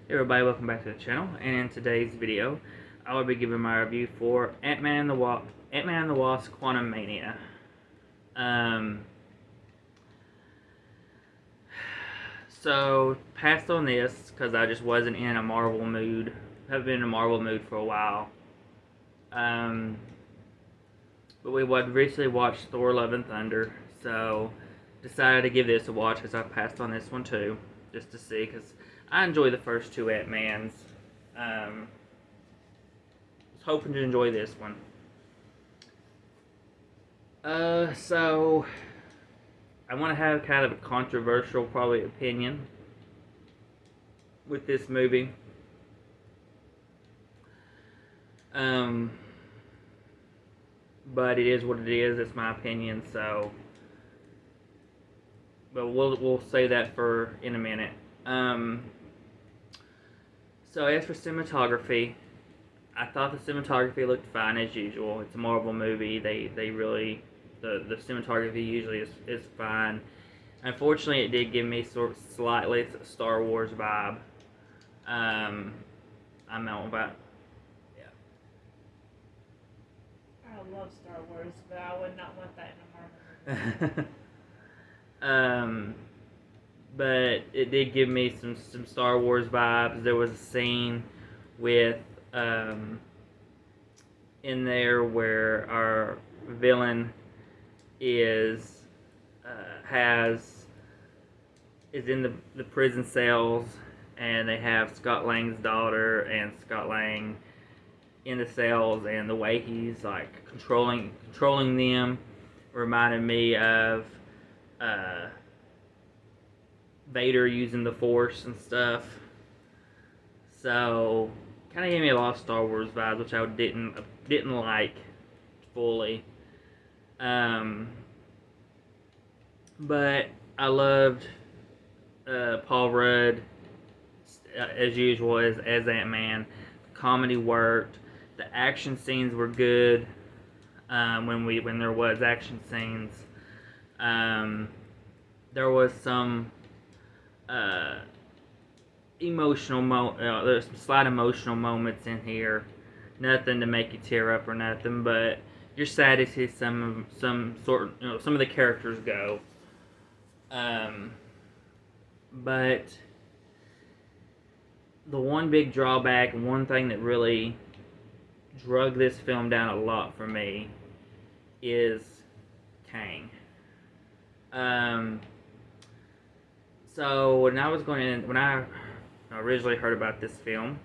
Hey everybody, welcome back to the channel, and in today's video, I will be giving my review for Ant-Man and the Wasp: Quantumania. So passed on this because I just wasn't in a Marvel mood. Have been in a Marvel mood for a while. But we recently watched Thor: Love and Thunder, so decided to give this a watch because I passed on this one too, just to see, because I enjoy the first two Ant-Mans. Was hoping to enjoy this one. So I want to have kind of a controversial, probably, opinion with this movie. But it is what it is. It's my opinion. So, but we'll say that for in a minute. So as for cinematography, I thought the cinematography looked fine as usual. It's a Marvel movie. They really the cinematography usually is fine. Unfortunately, it did give me sort of slightly a Star Wars vibe. I'm not about. I love Star Wars, but I would not want that in a Marvel movie. But it did give me some Star Wars vibes. There was a scene with in there where our villain is in the prison cells, and they have Scott Lang's daughter and Scott Lang in the cells, and the way he's like controlling them reminded me of Vader using the Force and stuff. So kind of gave me a lot of Star Wars vibes, which I didn't like fully. But I loved Paul Rudd as usual as Ant-Man. The comedy worked. The action scenes were good. When there was action scenes, there was some there's some slight emotional moments in here. Nothing to make you tear up or nothing, but you're sad to see some of the characters go. But the one big drawback, and one thing that really drug this film down a lot for me, is Kang. So when I originally heard about this film,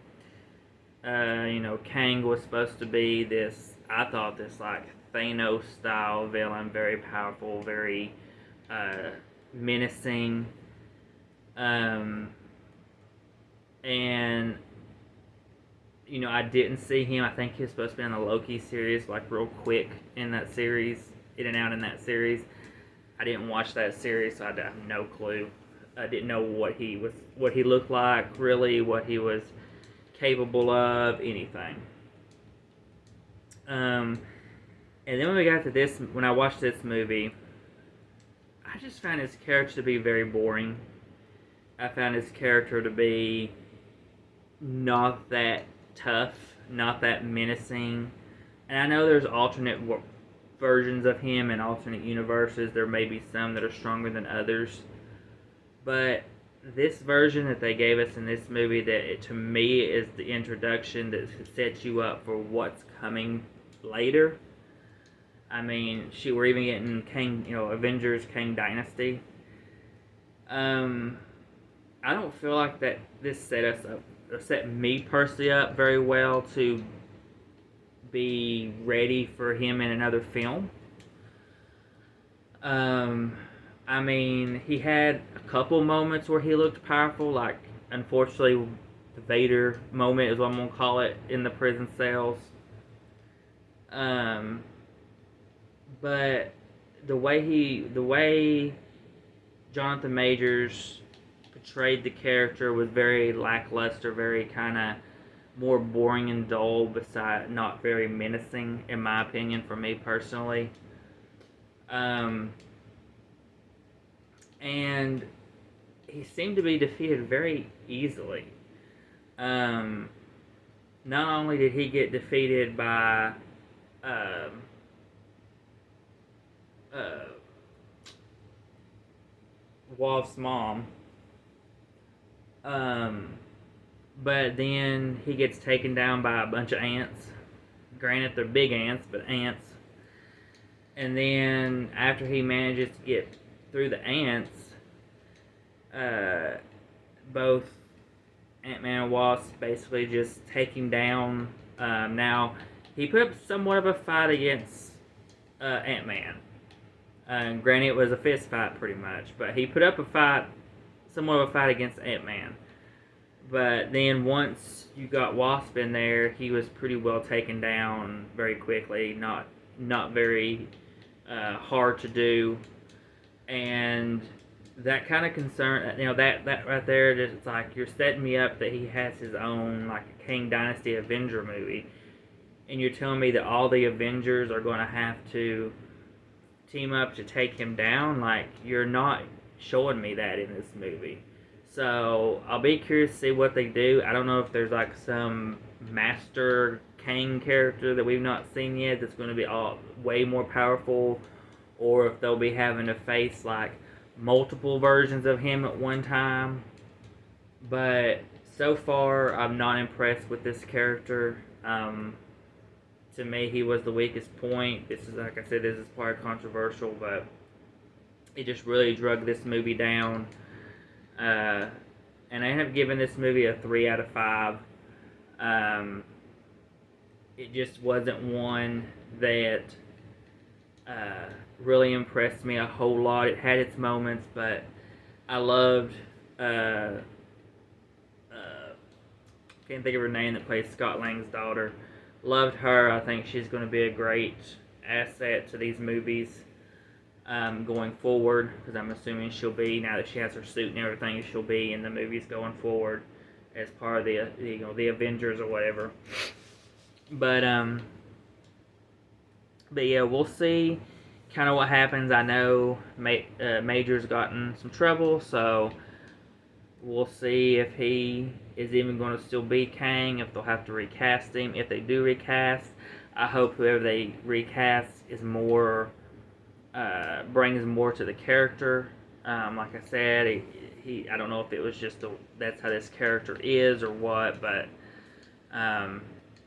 Kang was supposed to be this. I thought this like Thanos style villain, very powerful, very menacing, and I didn't see him. I think he was supposed to be in the Loki series, like real quick in that series, in and out in that series. I didn't watch that series, so I have no clue. I didn't know what he looked like, really, what he was capable of, anything. And then when we got to this, when I watched this movie, I just found his character to be very boring. I found his character to be not that tough, not that menacing. And I know there's alternate versions of him in alternate universes. There may be some that are stronger than others. But this version that they gave us in this movie, to me is the introduction that sets you up for what's coming later. I mean, we're even getting Kang, Avengers Kang Dynasty. I don't feel like that this set me personally up very well to be ready for him in another film. I mean, he had a couple moments where he looked powerful, like, unfortunately, the Vader moment is what I'm going to call it, in the prison cells. But the way Jonathan Majors portrayed the character was very lackluster, very kind of more boring and dull, besides not very menacing, in my opinion, for me personally. And he seemed to be defeated very easily. Not only did he get defeated by um, uh, Wasp's mom, um, but then he gets taken down by a bunch of ants. Granted, they're big ants, but ants. And then after he manages to get through the ants, both Ant-Man and Wasp basically just take him down. Now, he put up somewhat of a fight against Ant-Man. Granted, it was a fist fight pretty much, but he put up a fight, somewhat of a fight against Ant-Man. But then once you got Wasp in there, he was pretty well taken down very quickly. Not very hard to do, and that kind of concern, that right there, just like you're setting me up that he has his own like King Dynasty Avenger movie, and you're telling me that all the Avengers are going to have to team up to take him down. Like, you're not showing me that in this movie. So I'll be curious to see what they do. I don't know if there's like some master Kang character that we've not seen yet that's going to be way more powerful, or if they'll be having to face like multiple versions of him at one time. But so far, I'm not impressed with this character. To me, he was the weakest point. This is, like I said, this is probably controversial, but it just really drug this movie down. And I ended up giving this movie a 3 out of 5. It just wasn't one that really impressed me a whole lot. It had its moments, but I loved can't think of her name, that plays Scott Lang's daughter. Loved her. I think she's going to be a great asset to these movies going forward, because I'm assuming she'll be, now that she has her suit and everything, she'll be in the movies going forward as part of the Avengers or whatever. But yeah, we'll see kind of what happens. I know Major's gotten some trouble, so we'll see if he is even going to still be Kang, if they'll have to recast him. If they do recast, I hope whoever they recast is more, brings more to the character. Like I said, I don't know if it was just that's how this character is or what, but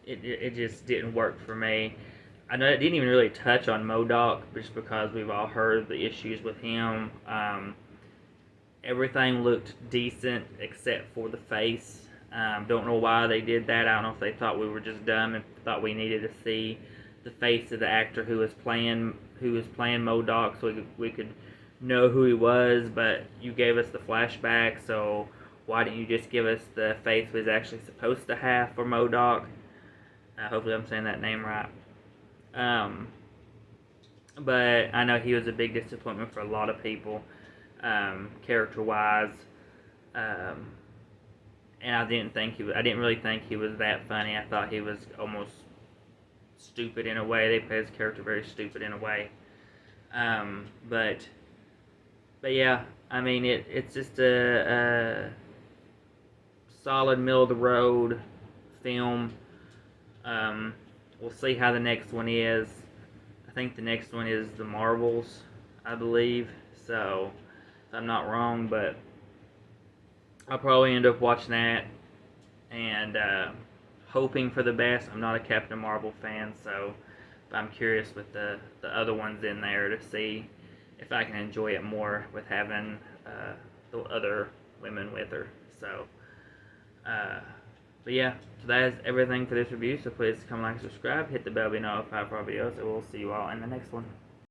it just didn't work for me. I know it didn't even really touch on MODOK, just because we've all heard the issues with him. Everything looked decent except for the face. Don't know why they did that. I don't know if they thought we were just dumb and thought we needed to see the face of the actor who was playing MODOK, so we could know who he was. But you gave us the flashback, so why didn't you just give us the face he was actually supposed to have for MODOK? Hopefully I'm saying that name right. But I know he was a big disappointment for a lot of people, character-wise. And I didn't really think he was that funny. I thought he was almost stupid in a way. They played his character very stupid in a way. But yeah, I mean, it's just a solid middle of the road film. We'll see how the next one is. I think the next one is the Marvels, I believe. So, if I'm not wrong, but I'll probably end up watching that and hoping for the best. I'm not a Captain Marvel fan, so I'm curious with the other ones in there to see if I can enjoy it more with having the other women with her. So, but yeah, so that is everything for this review. So please come like, subscribe, hit the bell to be notified for our videos, and we'll see you all in the next one.